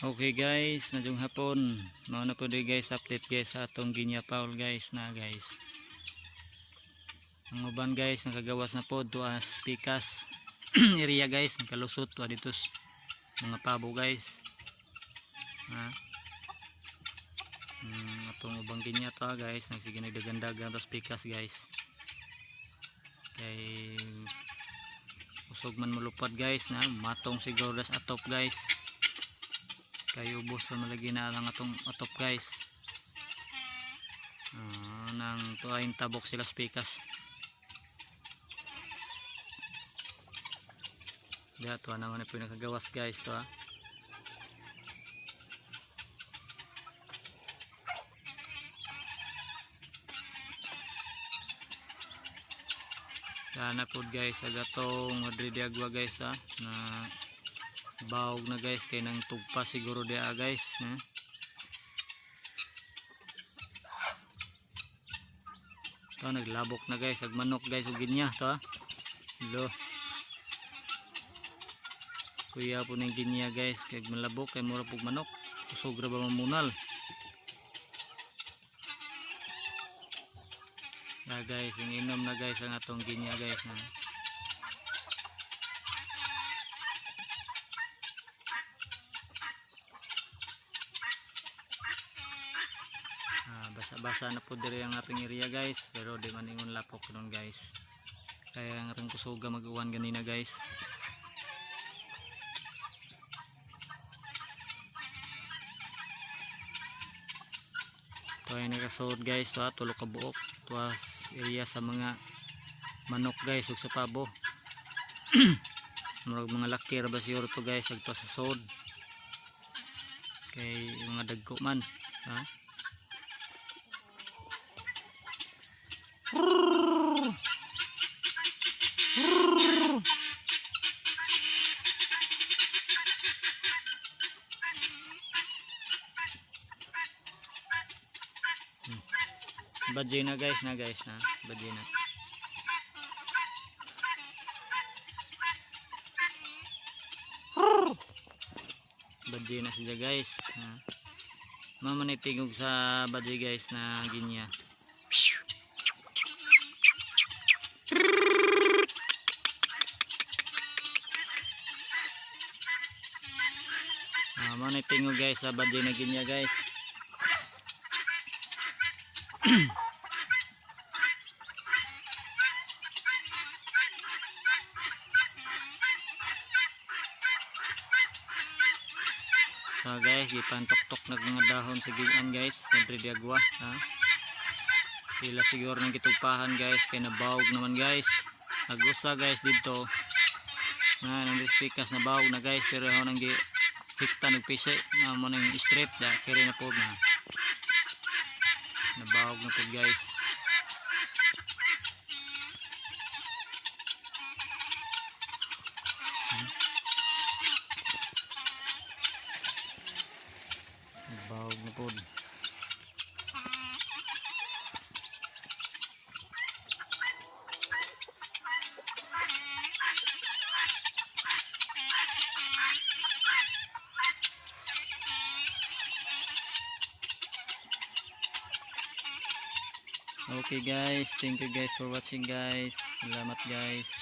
Okay guys, madyong hapon. Mao na po di guys, update guys sa atong Ginya Paul guys na guys. Ang uban guys, nakagawas na po tuas pikas area guys, nakalusot to dito mga pabo guys. Ha? Atong ubang Ginya to guys, nagsige nagdagandagan tos pikas guys. Kay usog man mulupad guys na matong siguro das atop guys. Kayo ubos na malagi na lang atong atop guys. Nang tuain tabok sila spikas. Dato naman po nakagawas guys to ha. Sana po guys agatong madridiagwa guys ha na bawog na guys kay nang tugpa siguro dia guys to naglabok na guys ag manok guys ug ginya to lo kuya po ning ginya guys kay malabok kay mura pug manok usog ra ba mamunal na guys inom na guys ang atong ginya guys na basa-basa na po diri ang ating area guys pero di man ingon lapok nun guys kaya ang ating kusuga mag-uwan ganina guys ito ay nakasod guys to tulo ka buok tuwas area sa mga manok guys ug sa pabo murag mga laki ra ba siguro to guys ag to sa sod kay mga dagko man ha. Badje na guys na badje na badje na siya guys mamanitigog sa badje guys na ginya mamanitigog guys sa badje na ginya guys so guys gipantok-tok na mga dahon sa giyan guys madridiagwa ha sila siguro nang gitupahan guys kay nabawog naman guys nagusa guys dito nga nang dispikas na bawog na guys pero ho nang hikta nagpisi nga mo nang strip da kiri na po na nabawog na po guys nabawog na po. Okay guys, thank you guys for watching guys. Salamat guys.